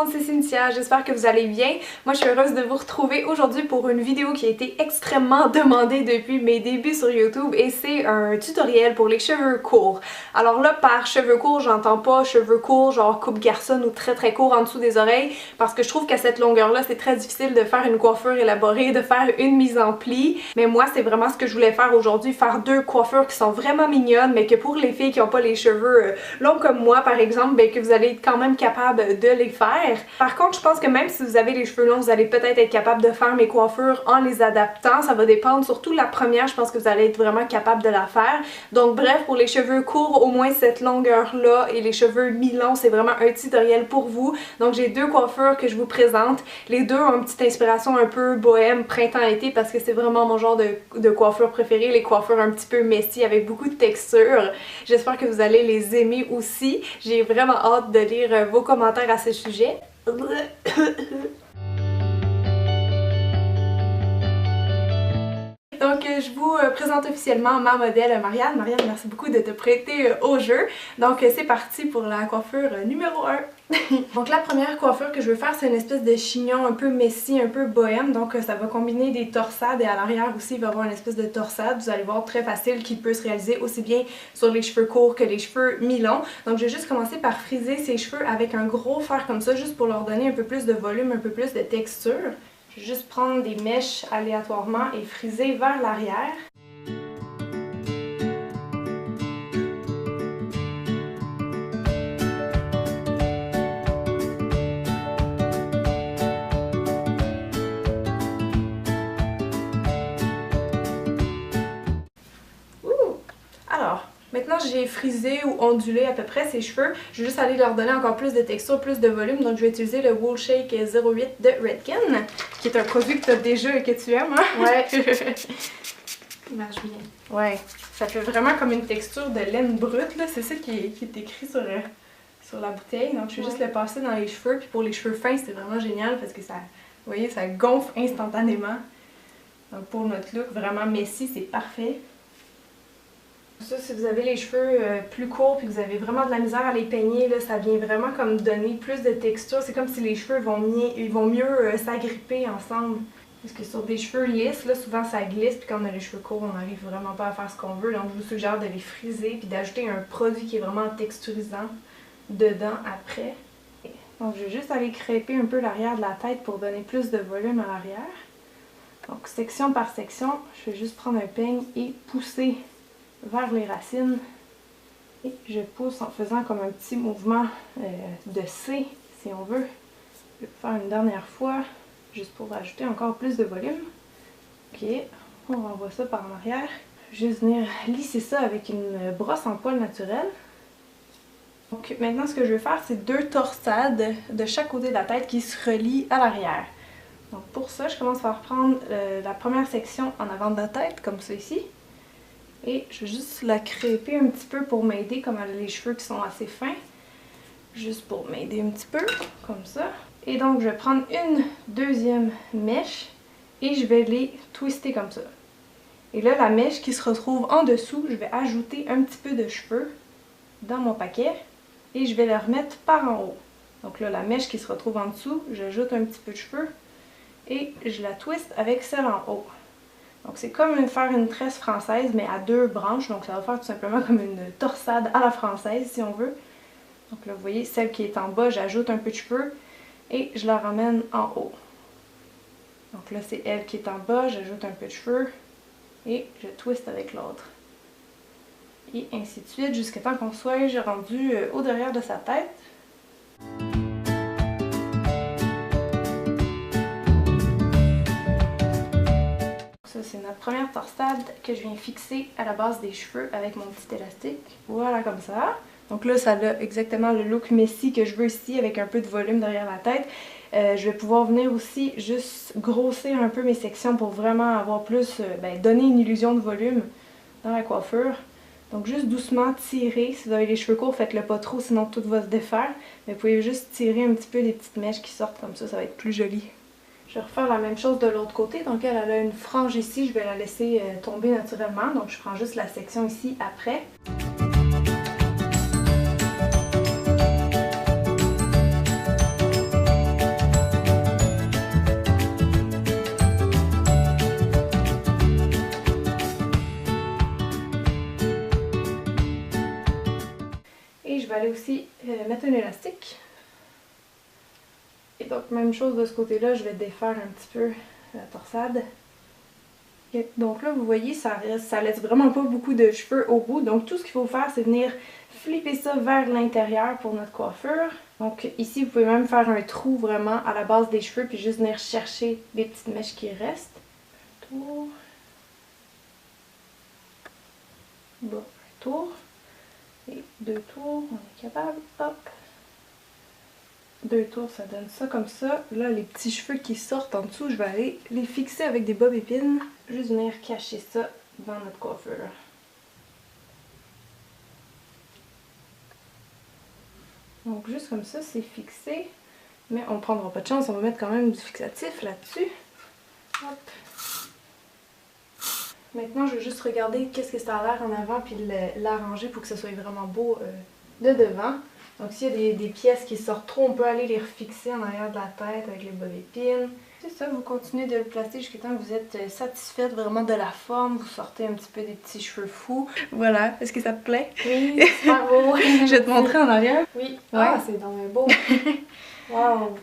monde, c'est Cynthia, j'espère que vous allez bien. Moi je suis heureuse de vous retrouver aujourd'hui pour une vidéo qui a été extrêmement demandée depuis mes débuts sur YouTube et c'est un tutoriel pour les cheveux courts. Alors là par cheveux courts, j'entends pas cheveux courts genre coupe garçonne ou très court en dessous des oreilles parce que je trouve qu'à cette longueur là c'est très difficile de faire une coiffure élaborée, de faire une mise en pli. Mais moi c'est vraiment ce que je voulais faire aujourd'hui, faire deux coiffures qui sont vraiment mignonnes mais que pour les filles qui n'ont pas les cheveux longs comme moi par exemple, ben, que vous allez être quand même capable de les faire. Par contre, je pense que même si vous avez les cheveux longs, vous allez peut-être être capable de faire mes coiffures en les adaptant. Ça va dépendre, surtout la première, je pense que vous allez être vraiment capable de la faire. Donc bref, pour les cheveux courts, au moins cette longueur-là et les cheveux mi-longs, c'est vraiment un tutoriel pour vous. Donc j'ai deux coiffures que je vous présente. Les deux ont une petite inspiration un peu bohème, printemps-été, parce que c'est vraiment mon genre de coiffure préférée, les coiffures un petit peu messy avec beaucoup de texture. J'espère que vous allez les aimer aussi. J'ai vraiment hâte de lire vos commentaires à ce sujet. Donc je vous présente officiellement ma modèle Marianne. Marianne, merci beaucoup de te prêter au jeu. Donc c'est parti pour la coiffure numéro 1. Donc la première coiffure que je veux faire, c'est une espèce de chignon un peu messy, un peu bohème. Donc ça va combiner des torsades et à l'arrière aussi il va y avoir une espèce de torsade. Vous allez voir, très facile, qui peut se réaliser aussi bien sur les cheveux courts que les cheveux mi-longs. Donc je vais juste commencer par friser ces cheveux avec un gros fer comme ça, juste pour leur donner un peu plus de volume, un peu plus de texture. Je vais juste prendre des mèches aléatoirement et friser vers l'arrière. Alors, maintenant j'ai frisé ou ondulé à peu près ces cheveux. Je vais juste aller leur donner encore plus de texture, plus de volume. Donc je vais utiliser le Wool Shake 08 de Redken, qui est un produit que tu as déjà et que tu aimes, hein? Ouais. Il marche bien. Ouais, ça fait vraiment comme une texture de laine brute, là. C'est ça qui est écrit sur la bouteille. Donc je vais juste le passer dans les cheveux. Puis pour les cheveux fins, c'est vraiment génial parce que ça, vous voyez, ça gonfle instantanément. Donc pour notre look vraiment messy, c'est parfait. Ça, si vous avez les cheveux plus courts et que vous avez vraiment de la misère à les peigner, là, ça vient vraiment comme donner plus de texture. C'est comme si les cheveux vont mieux s'agripper ensemble. Parce que sur des cheveux lisses, là, souvent ça glisse, puis quand on a les cheveux courts, on n'arrive vraiment pas à faire ce qu'on veut. Donc je vous suggère de les friser puis d'ajouter un produit qui est vraiment texturisant dedans après. Donc je vais juste aller crêper un peu l'arrière de la tête pour donner plus de volume à l'arrière. Donc section par section, je vais juste prendre un peigne et pousser vers les racines et je pousse en faisant comme un petit mouvement de C si on veut. Je vais faire une dernière fois juste pour ajouter encore plus de volume. Ok, on renvoie ça par en arrière. Juste venir lisser ça avec une brosse en poil naturel. Donc maintenant ce que je vais faire, c'est deux torsades de chaque côté de la tête qui se relient à l'arrière. Donc pour ça, je commence par prendre la première section en avant de la tête, comme ça ici. Et je vais juste la crêper un petit peu pour m'aider, comme elle a les cheveux qui sont assez fins. Juste pour m'aider un petit peu, comme ça. Et donc je vais prendre une deuxième mèche et je vais les twister comme ça. Et là, la mèche qui se retrouve en dessous, je vais ajouter un petit peu de cheveux dans mon paquet. Et je vais la remettre par en haut. Donc là, la mèche qui se retrouve en dessous, j'ajoute un petit peu de cheveux. Et je la twiste avec celle en haut. Donc c'est comme faire une tresse française mais à deux branches, donc ça va faire tout simplement comme une torsade à la française si on veut. Donc là vous voyez, celle qui est en bas, j'ajoute un peu de cheveux et je la ramène en haut. Donc là c'est elle qui est en bas, j'ajoute un peu de cheveux et je twiste avec l'autre. Et ainsi de suite jusqu'à temps qu'on soit rendu au derrière de sa tête. Ça, c'est notre première torsade que je viens fixer à la base des cheveux avec mon petit élastique. Voilà, comme ça. Donc là, ça a exactement le look messy que je veux ici, avec un peu de volume derrière la tête. Je vais pouvoir venir aussi juste grossir un peu mes sections pour vraiment avoir plus, donner une illusion de volume dans la coiffure. Donc juste doucement tirer. Si vous avez les cheveux courts, faites-le pas trop, sinon tout va se défaire. Mais vous pouvez juste tirer un petit peu des petites mèches qui sortent comme ça va être plus joli. Je vais refaire la même chose de l'autre côté. Donc elle a une frange ici, je vais la laisser tomber naturellement. Donc je prends juste la section ici après. je vais aller aussi mettre un élastique. Et donc même chose de ce côté-là, je vais défaire un petit peu la torsade. Et donc là, vous voyez, ça laisse vraiment pas beaucoup de cheveux au bout. Donc tout ce qu'il faut faire, c'est venir flipper ça vers l'intérieur pour notre coiffure. Donc ici, vous pouvez même faire un trou vraiment à la base des cheveux puis juste venir chercher les petites mèches qui restent. Tour. Bon, un tour. Et 2 tours, on est capable. Hop. 2 tours, ça donne ça comme ça. Là, les petits cheveux qui sortent en dessous, je vais aller les fixer avec des bobs épines. Juste venir cacher ça dans notre coiffure. Donc juste comme ça, c'est fixé. Mais on ne prendra pas de chance, on va mettre quand même du fixatif là-dessus. Hop. Maintenant, je vais juste regarder qu'est-ce que ça a l'air en avant puis l'arranger pour que ça soit vraiment beau de devant. Donc s'il y a des pièces qui sortent trop, on peut aller les refixer en arrière de la tête avec les bobs épines. C'est ça, vous continuez de le placer jusqu'à temps que vous êtes satisfaite vraiment de la forme. Vous sortez un petit peu des petits cheveux fous. Voilà, est-ce que ça te plaît? Oui, c'est super beau. Je vais te montrer en arrière. Oui, ouais. Ah, c'est vraiment beau. Wow.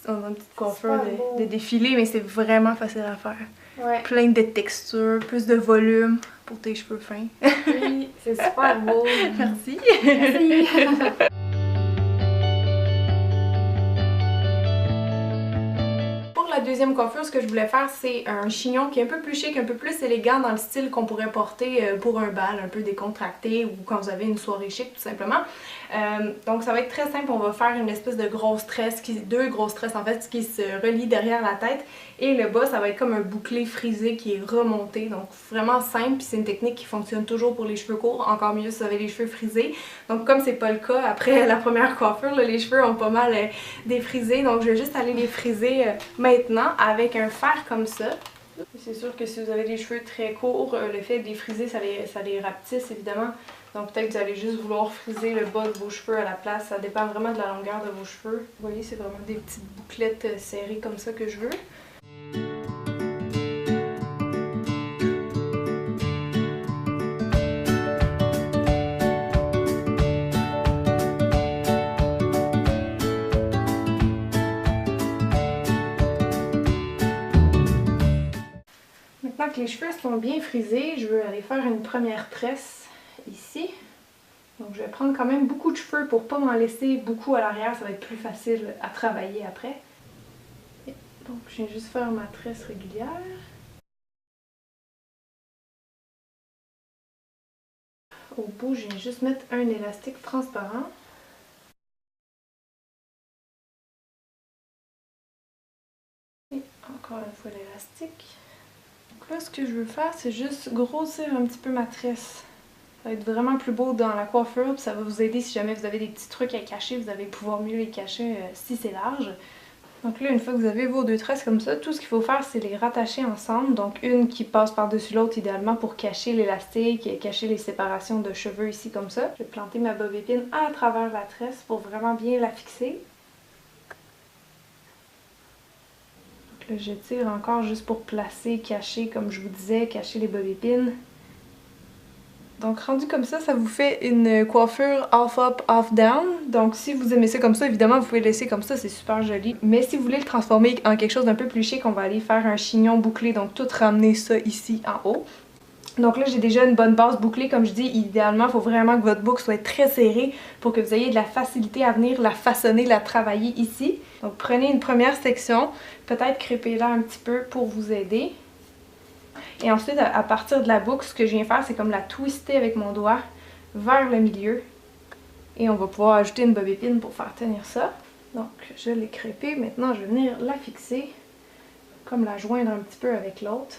On a une petite coiffure de défilé, mais c'est vraiment facile à faire. Ouais. Plein de textures, plus de volume pour tes cheveux fins. Oui, c'est super beau. Merci. Merci. La deuxième coiffure, ce que je voulais faire, c'est un chignon qui est un peu plus chic, un peu plus élégant dans le style qu'on pourrait porter pour un bal, un peu décontracté ou quand vous avez une soirée chic tout simplement. Donc ça va être très simple, on va faire une espèce de grosse tresse, deux grosses tresses en fait, qui se relient derrière la tête et le bas ça va être comme un bouclé frisé qui est remonté, donc vraiment simple, puis c'est une technique qui fonctionne toujours pour les cheveux courts, encore mieux si vous avez les cheveux frisés. Donc comme c'est pas le cas après la première coiffure, là, les cheveux ont pas mal défrisé, donc je vais juste aller les friser maintenant avec un fer comme ça. C'est sûr que si vous avez les cheveux très courts, le fait de les friser, ça les rapetisse évidemment. Donc peut-être que vous allez juste vouloir friser le bas de vos cheveux à la place. Ça dépend vraiment de la longueur de vos cheveux. Vous voyez, c'est vraiment des petites bouclettes serrées comme ça que je veux. Maintenant que les cheveux sont bien frisés, je veux aller faire une première tresse ici. Donc je vais prendre quand même beaucoup de cheveux pour pas m'en laisser beaucoup à l'arrière, ça va être plus facile à travailler après. Et donc je viens juste faire ma tresse régulière. Au bout, je viens juste mettre un élastique transparent. Et encore une fois l'élastique. Donc là, ce que je veux faire, c'est juste grossir un petit peu ma tresse. Ça va être vraiment plus beau dans la coiffure, puis ça va vous aider si jamais vous avez des petits trucs à cacher, vous allez pouvoir mieux les cacher si c'est large. Donc là, une fois que vous avez vos deux tresses comme ça, tout ce qu'il faut faire, c'est les rattacher ensemble. Donc une qui passe par-dessus l'autre idéalement pour cacher l'élastique et cacher les séparations de cheveux ici comme ça. Je vais planter ma bob épine à travers la tresse pour vraiment bien la fixer. Donc là, je tire encore juste pour placer, cacher, comme je vous disais, cacher les bob épines. Donc rendu comme ça vous fait une coiffure half up, half down. Donc si vous aimez ça comme ça, évidemment vous pouvez le laisser comme ça, c'est super joli. Mais si vous voulez le transformer en quelque chose d'un peu plus chic, on va aller faire un chignon bouclé, donc tout ramener ça ici en haut. Donc là j'ai déjà une bonne base bouclée, comme je dis, idéalement il faut vraiment que votre boucle soit très serrée pour que vous ayez de la facilité à venir la façonner, la travailler ici. Donc prenez une première section, peut-être crêpez-la un petit peu pour vous aider. Et ensuite, à partir de la boucle, ce que je viens faire, c'est comme la twister avec mon doigt vers le milieu. Et on va pouvoir ajouter une bob épine pour faire tenir ça. Donc, je l'ai crêpée. Maintenant, je vais venir la fixer, comme la joindre un petit peu avec l'autre,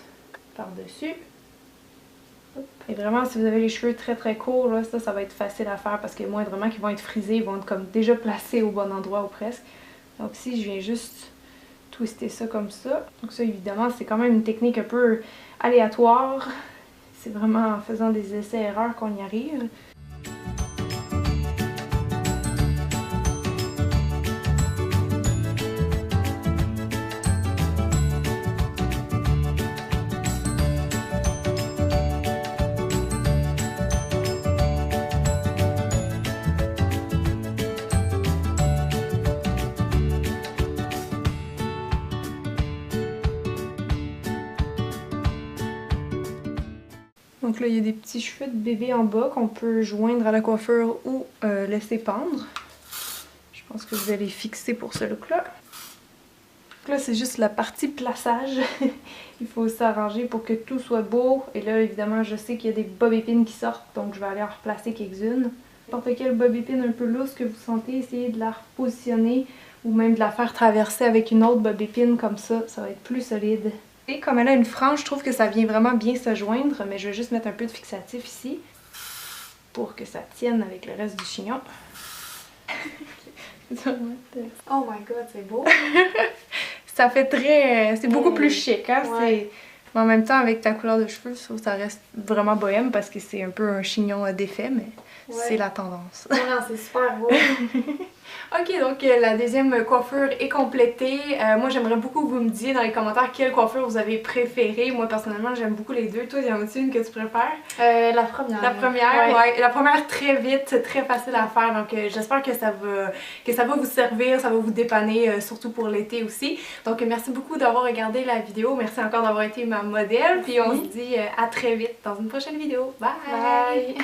par-dessus. Et vraiment, si vous avez les cheveux très très courts, là, ça va être facile à faire parce que moindrement qu'ils vont être frisés, ils vont être comme déjà placés au bon endroit ou presque. Donc ici, je viens juste twister ça comme ça. Donc ça, évidemment, c'est quand même une technique un peu aléatoire. C'est vraiment en faisant des essais-erreurs qu'on y arrive. Donc là, il y a des petits cheveux de bébé en bas qu'on peut joindre à la coiffure ou laisser pendre. Je pense que je vais les fixer pour ce look-là. Là, c'est juste la partie plaçage. Il faut s'arranger pour que tout soit beau. Et là, évidemment, je sais qu'il y a des bob-épines qui sortent, donc je vais aller en replacer quelques-unes. N'importe quelle bob-épine un peu lousse que vous sentez, essayez de la repositionner ou même de la faire traverser avec une autre bob-épine comme ça va être plus solide. Et comme elle a une frange, je trouve que ça vient vraiment bien se joindre, mais je vais juste mettre un peu de fixatif ici pour que ça tienne avec le reste du chignon. Oh my god, c'est beau! Ça fait très... c'est beaucoup plus chic, hein? Ouais. Mais en même temps, avec ta couleur de cheveux, je trouve que ça reste vraiment bohème parce que c'est un peu un chignon d'effet, mais c'est la tendance. Non, c'est super beau! Ok, donc la deuxième coiffure est complétée. Moi, j'aimerais beaucoup que vous me disiez dans les commentaires quelle coiffure vous avez préférée. Moi, personnellement, j'aime beaucoup les deux. Toi, y en a-t-il une que tu préfères? La première. La première, ouais. La première, très vite, c'est très facile à faire. Donc, j'espère que ça va vous servir, ça va vous dépanner, surtout pour l'été aussi. Donc, merci beaucoup d'avoir regardé la vidéo. Merci encore d'avoir été ma modèle. Puis, on se dit à très vite dans une prochaine vidéo. Bye! Bye!